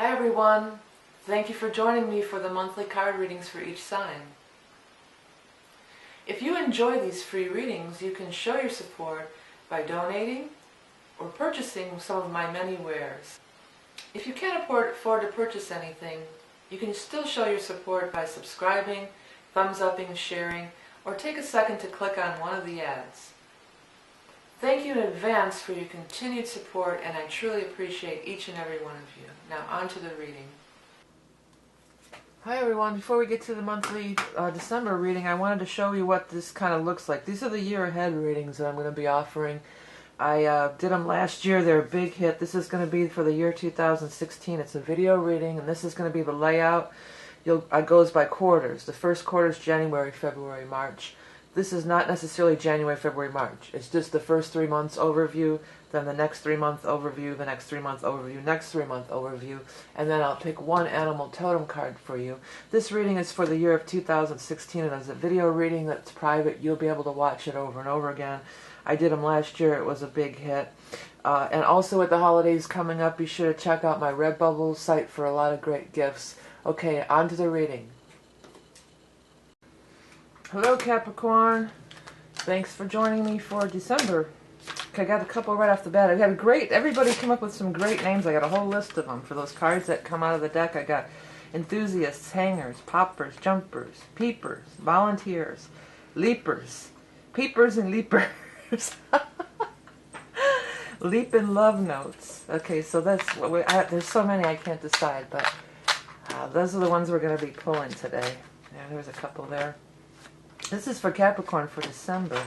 Hi everyone, thank you for joining me for the monthly card readings for each sign. If you enjoy these free readings, you can show your support by donating or purchasing some of my many wares. If you can't afford to purchase anything, you can still show your support by subscribing, thumbs-upping, sharing, or take a second to click on one of the ads. Thank you in advance for your continued support, and I truly appreciate each and every one of you. Now on to the reading. Hi everyone, before we get to the monthly December reading, I wanted to show you what this kind of looks like. These are the year ahead readings that I'm going to be offering. I did them last year. They're a big hit. This is going to be for the year 2016. It's a video reading, and this is going to be the layout. It goes by quarters. The first quarter is January, February, March. This is not necessarily January, February, March. It's just the first 3 months overview, then the next 3 month overview, the next 3 month overview, next 3 month overview, and then I'll pick one animal totem card for you. This reading is for the year of 2016, and as a video reading that's private, you'll be able to watch it over and over again. I did them last year. It was a big hit. And also with the holidays coming up, be sure to check out my Redbubble site for a lot of great gifts. Okay, on to the reading. Hello Capricorn, thanks for joining me for December. Okay, I got a couple right off the bat. I had everybody come up with some great names. I got a whole list of them for those cards that come out of the deck. I got enthusiasts, hangers, poppers, jumpers, peepers, volunteers, leapers, peepers and leapers. Leap in love notes. Okay, so that's what there's so many I can't decide, but those are the ones we're going to be pulling today. Yeah, there's a couple there. This is for Capricorn for December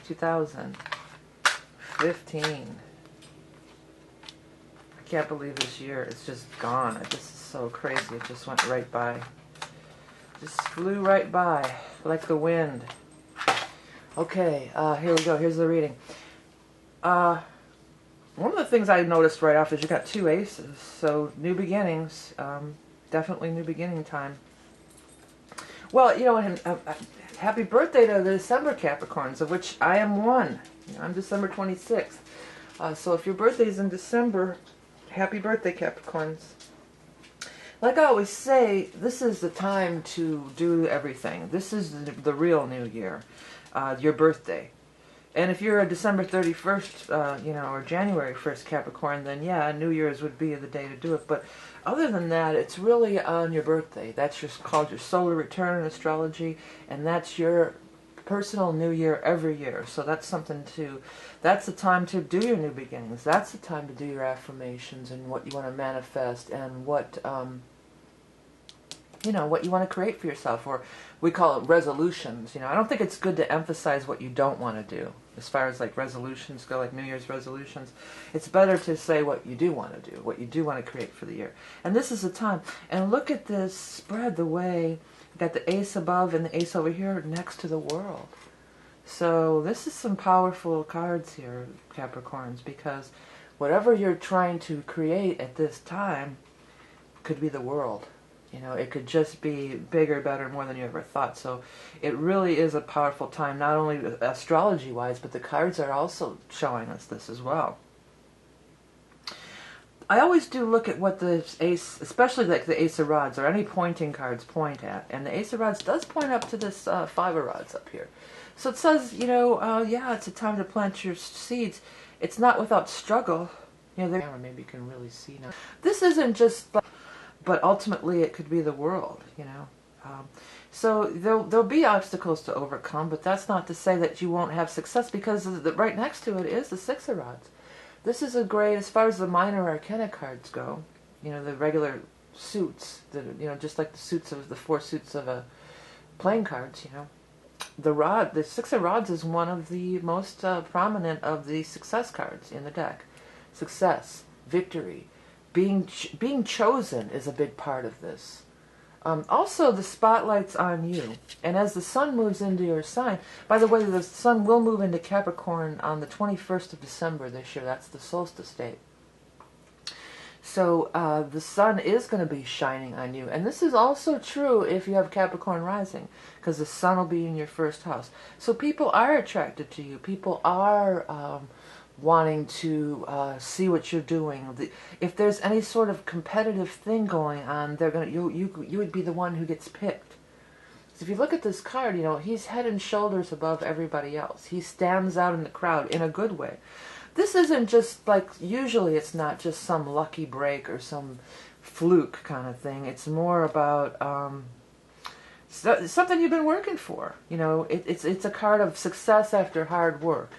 2015. I can't believe this year. It's just gone. This is so crazy. It just went right by. Just flew right by like the wind. Okay, here we go. Here's the reading. One of the things I noticed right off is you got 2 aces. So new beginnings. Definitely new beginning time. Well, you know, happy birthday to the December Capricorns, of which I am one. I'm December 26th. So if your birthday is in December, happy birthday, Capricorns. Like I always say, this is the time to do everything. This is the real new year, your birthday. And if you're a December 31st, you know, or January 1st Capricorn, then yeah, New Year's would be the day to do it. But other than that, it's really on your birthday. That's called your solar return in astrology, and that's your personal new year every year. So that's something that's the time to do your new beginnings. That's the time to do your affirmations and what you want to manifest and what, you know, what you want to create for yourself, or we call it resolutions. You know, I don't think it's good to emphasize what you don't want to do. As far as like resolutions go, like New Year's resolutions, it's better to say what you do want to do, what you do want to create for the year. And this is the time. And look at this spread, the way you got the ace above and the ace over here next to the world. So this is some powerful cards here, Capricorns, because whatever you're trying to create at this time could be the world. You know, it could just be bigger, better, more than you ever thought. So it really is a powerful time, not only astrology-wise, but the cards are also showing us this as well. I always do look at what the ace, especially like the ace of rods or any pointing cards point at. And the ace of rods does point up to this 5 of rods up here. So it says, you know, yeah, it's a time to plant your seeds. It's not without struggle. You know, maybe you can really see now. This isn't just... But ultimately, it could be the world, you know. So there'll be obstacles to overcome, but that's not to say that you won't have success, because right next to it is the 6 of rods. This is a great, as far as the minor arcana cards go, you know, the regular suits, you know, just like the suits of the 4 suits of a playing cards, you know. The 6 of rods is one of the most prominent of the success cards in the deck. Success, victory. Being chosen is a big part of this. Also, the spotlight's on you. And as the sun moves into your sign, by the way, the sun will move into Capricorn on the 21st of December this year. That's the solstice date. So the sun is going to be shining on you. And this is also true if you have Capricorn rising, because the sun will be in your first house. So people are attracted to you. People are wanting to see what you're doing. If there's any sort of competitive thing going on, they're gonna you would be the one who gets picked. So if you look at this card, you know, he's head and shoulders above everybody else. He stands out in the crowd in a good way. This isn't just like, usually it's not just some lucky break or some fluke kind of thing. It's more about something you've been working for. You know, it's a card of success after hard work.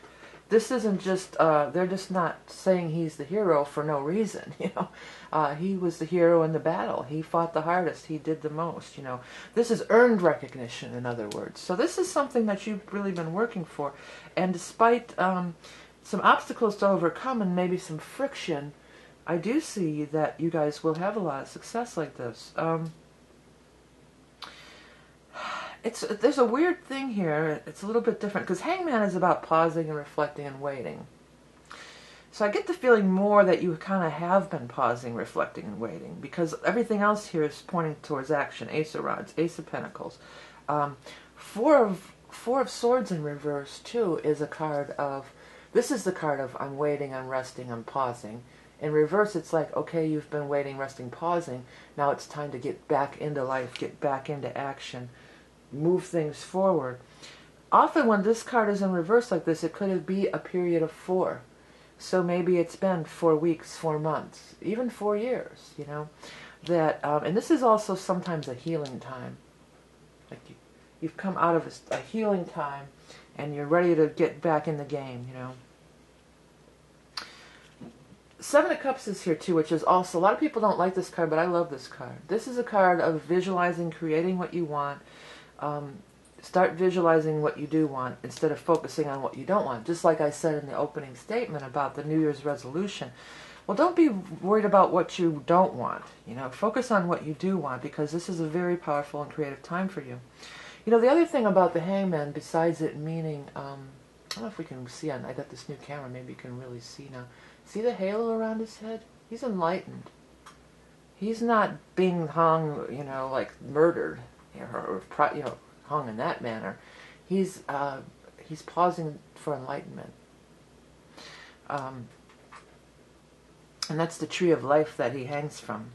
This isn't just, they're just not saying he's the hero for no reason, you know. He was the hero in the battle. He fought the hardest. He did the most, you know. This is earned recognition, in other words. So this is something that you've really been working for. And despite some obstacles to overcome and maybe some friction, I do see that you guys will have a lot of success like this. There's a weird thing here. It's a little bit different because Hangman is about pausing and reflecting and waiting. So I get the feeling more that you kind of have been pausing, reflecting, and waiting, because everything else here is pointing towards action. Ace of Rods, Ace of Pentacles. Four of Swords in reverse, too, is a card of... This is the card of I'm waiting, I'm resting, I'm pausing. In reverse, it's like, okay, you've been waiting, resting, pausing. Now it's time to get back into life, get back into action, move things forward. Often when this card is in reverse like this, it could be a period of 4. So maybe it's been 4 weeks, 4 months, even 4 years, you know. That and this is also sometimes a healing time. Like you've come out of a healing time and you're ready to get back in the game, you know. 7 of Cups is here too, which is also, a lot of people don't like this card, but I love this card. This is a card of visualizing, creating what you want. Start visualizing what you do want instead of focusing on what you don't want. Just like I said in the opening statement about the New Year's resolution. Well, don't be worried about what you don't want. You know, focus on what you do want, because this is a very powerful and creative time for you. You know, the other thing about the Hangman, besides it meaning, I don't know if we can see on, I got this new camera, maybe you can really see now. See the halo around his head? He's enlightened. He's not being hung, you know, like murdered, or you know, hung in that manner. He's pausing for enlightenment. And that's the tree of life that he hangs from.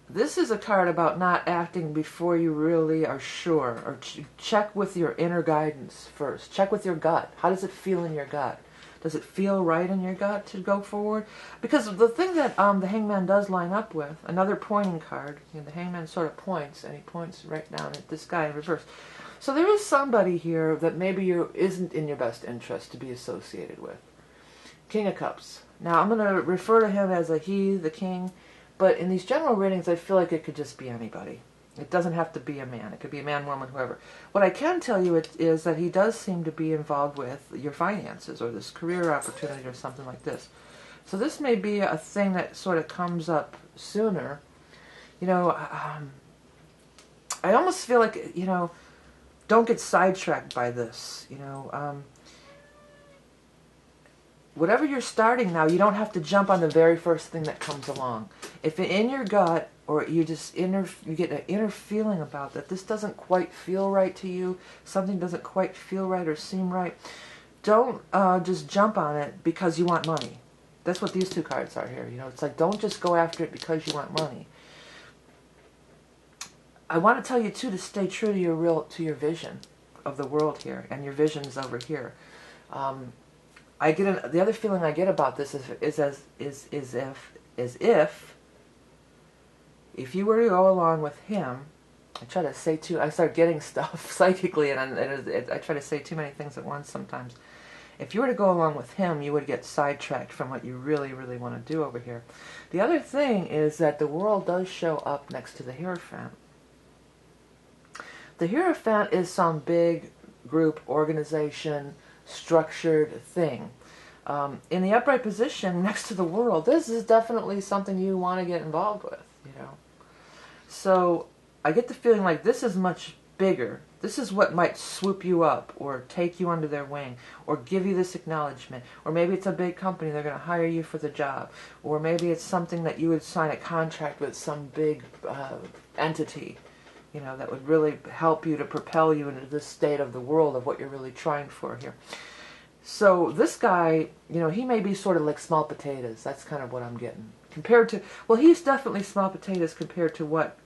This is a card about not acting before you really are sure, or check with your inner guidance first. Check with your gut. How does it feel in your gut? Does it feel right in your gut to go forward? Because the thing that the Hangman does line up with, another pointing card, you know, the Hangman sort of points, and he points right down at this guy in reverse. So there is somebody here that maybe isn't in your best interest to be associated with. King of Cups. Now I'm going to refer to him as a he, the king, but in these general readings I feel like it could just be anybody. It doesn't have to be a man. It could be a man, woman, whoever. What I can tell you is that he does seem to be involved with your finances or this career opportunity or something like this. So this may be a thing that sort of comes up sooner. You know, I almost feel like, you know, don't get sidetracked by this. You know, whatever you're starting now, you don't have to jump on the very first thing that comes along. If in your gut, or you just you get an inner feeling about that this doesn't quite feel right to you, something doesn't quite feel right or seem right, don't just jump on it because you want money. That's what these two cards are here. You know, it's like, don't just go after it because you want money. I want to tell you too to stay true to your vision of the world here, and your visions over here. I get the other feeling I get about this is if you were to go along with him, I try to say I start getting stuff psychically, and I try to say too many things at once sometimes. If you were to go along with him, you would get sidetracked from what you really, really want to do over here. The other thing is that the world does show up next to the Hierophant. The Hierophant is some big group, organization, structured thing. In the upright position next to the world, this is definitely something you want to get involved with, you know. So I get the feeling like this is much bigger. This is what might swoop you up or take you under their wing or give you this acknowledgement. Or maybe it's a big company, they're going to hire you for the job. Or maybe it's something that you would sign a contract with some big entity, you know, that would really help you to propel you into this state of the world of what you're really trying for here. So this guy, you know, he may be sort of like small potatoes. That's kind of what I'm getting. Compared to, well, he's definitely small potatoes compared to what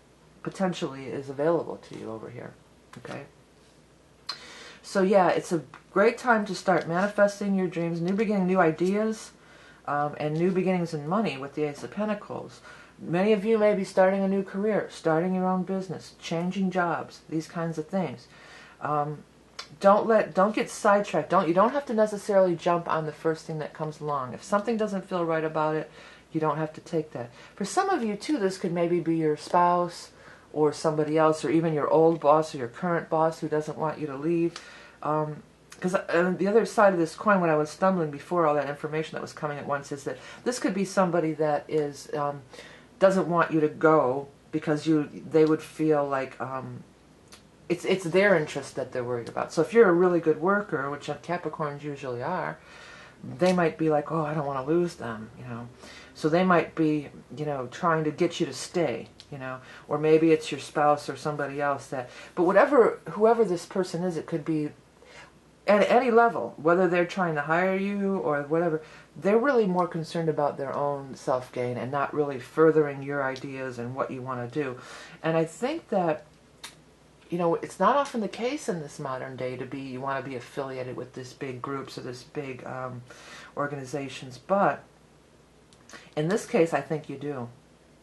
potentially is available to you over here. Okay? So yeah, it's a great time to start manifesting your dreams, new beginning, new ideas, and new beginnings in money with the Ace of Pentacles. Many of you may be starting a new career, starting your own business, changing jobs, these kinds of things. Don't get sidetracked. You don't have to necessarily jump on the first thing that comes along. If something doesn't feel right about it, you don't have to take that. For some of you too, this could maybe be your spouse or somebody else, or even your old boss or your current boss who doesn't want you to leave. Because the other side of this coin, when I was stumbling before all that information that was coming at once, is that this could be somebody that is doesn't want you to go because they would feel like it's their interest that they're worried about. So if you're a really good worker, which Capricorns usually are, they might be like, oh, I don't want to lose them, you know. So they might be, you know, trying to get you to stay, you know. Or maybe it's your spouse or somebody else that. But whoever this person is, it could be at any level, whether they're trying to hire you or whatever. They're really more concerned about their own self-gain and not really furthering your ideas and what you want to do. And I think that, you know, it's not often the case in this modern day you want to be affiliated with this big groups or this big organizations, but in this case, I think you do.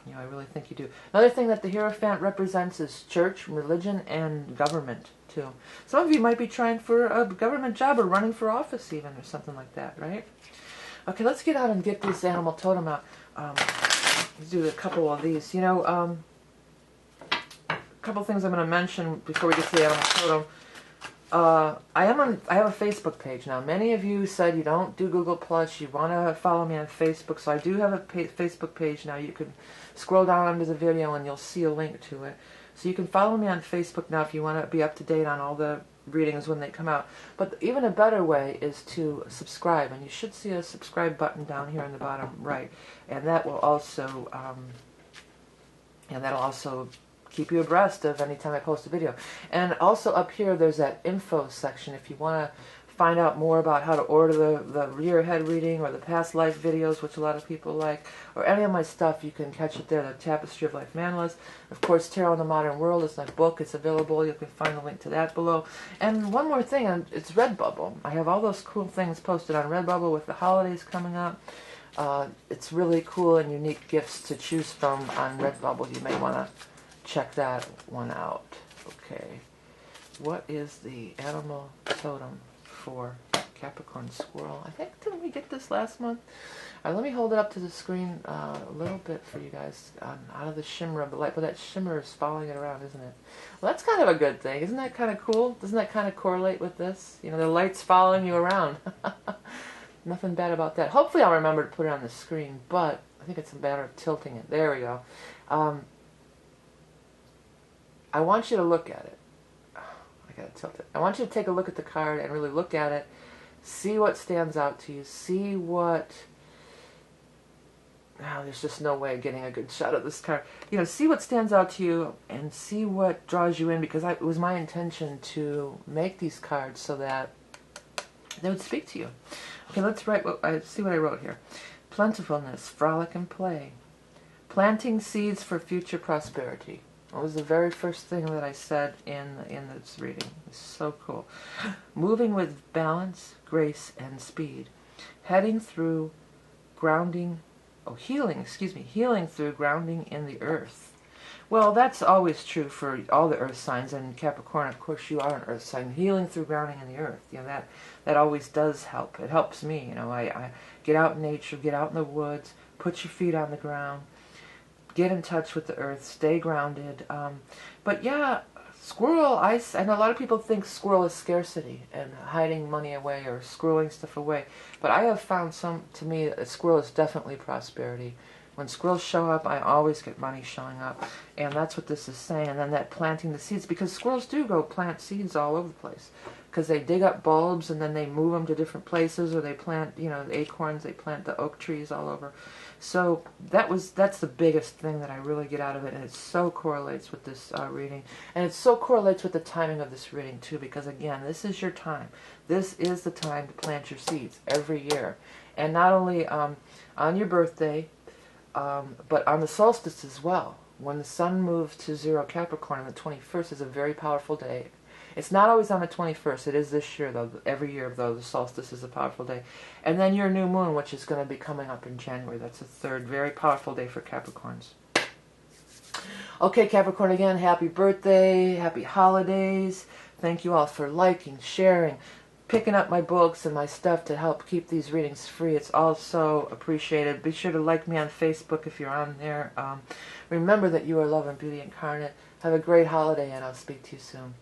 You know, I really think you do. Another thing that the Hierophant represents is church, religion, and government, too. Some of you might be trying for a government job or running for office even, or something like that, right? Okay, let's get out and get this animal totem out. Let's do a couple of these. You know, a couple things I'm going to mention before we get to the animal totem. I have a Facebook page now. Many of you said you don't do Google Plus. You want to follow me on Facebook, so I do have a Facebook page now. You can scroll down under the video and you'll see a link to it. So you can follow me on Facebook now if you want to be up to date on all the readings when they come out. But even a better way is to subscribe, and you should see a subscribe button down here in the bottom right, and that will also keep you abreast of any time I post a video. And also up here there's that info section if you want to find out more about how to order the year ahead reading or the past life videos, which a lot of people like, or any of my stuff. You can catch it there, the Tapestry of Life Mandalas. Of course, Tarot in the Modern World is my book. It's available. You can find the link to that below. And one more thing, it's Redbubble. I have all those cool things posted on Redbubble with the holidays coming up. It's really cool and unique gifts to choose from on Redbubble. You may want to check that one out. Okay. What is the animal totem for Capricorn Squirrel? I think, didn't we get this last month? Let me hold it up to the screen a little bit for you guys out of the shimmer of the light. But that shimmer is following it around, isn't it? Well, that's kind of a good thing. Isn't that kind of cool? Doesn't that kind of correlate with this? You know, the light's following you around. Nothing bad about that. Hopefully I'll remember to put it on the screen, but I think it's a matter of tilting it. There we go. I want you to look at it. I gotta tilt it. I want you to take a look at the card and really look at it. See what stands out to you. See what... Oh, there's just no way of getting a good shot of this card. You know, see what stands out to you and see what draws you in, because it was my intention to make these cards so that they would speak to you. Okay, let's write see what I wrote here. Plentifulness, frolic, and play. Planting seeds for future prosperity. That was the very first thing that I said in this reading. It's so cool. Moving with balance, grace, and speed. Heading through grounding, healing through grounding in the earth. Well, that's always true for all the earth signs, and Capricorn, of course, you are an earth sign. Healing through grounding in the earth. You know, that always does help. It helps me. You know, I get out in nature, get out in the woods, put your feet on the ground. Get in touch with the earth, stay grounded. But yeah, squirrel, I know a lot of people think squirrel is scarcity and hiding money away or squirreling stuff away. But I have found to me, a squirrel is definitely prosperity. When squirrels show up, I always get money showing up. And that's what this is saying. And then that planting the seeds, because squirrels do go plant seeds all over the place. Because they dig up bulbs and then they move them to different places, or they plant, you know, the acorns, they plant the oak trees all over. So that's the biggest thing that I really get out of it, and it so correlates with this reading. And it so correlates with the timing of this reading too, because again, this is your time. This is the time to plant your seeds every year. And not only on your birthday, but on the solstice as well. When the sun moves to 0 Capricorn on the 21st is a very powerful day. It's not always on the 21st. It is this year, though. Every year, though, the solstice is a powerful day. And then your new moon, which is going to be coming up in January. That's the third very powerful day for Capricorns. Okay, Capricorn, again, happy birthday, happy holidays. Thank you all for liking, sharing, picking up my books and my stuff to help keep these readings free. It's all so appreciated. Be sure to like me on Facebook if you're on there. Remember that you are love and beauty incarnate. Have a great holiday, and I'll speak to you soon.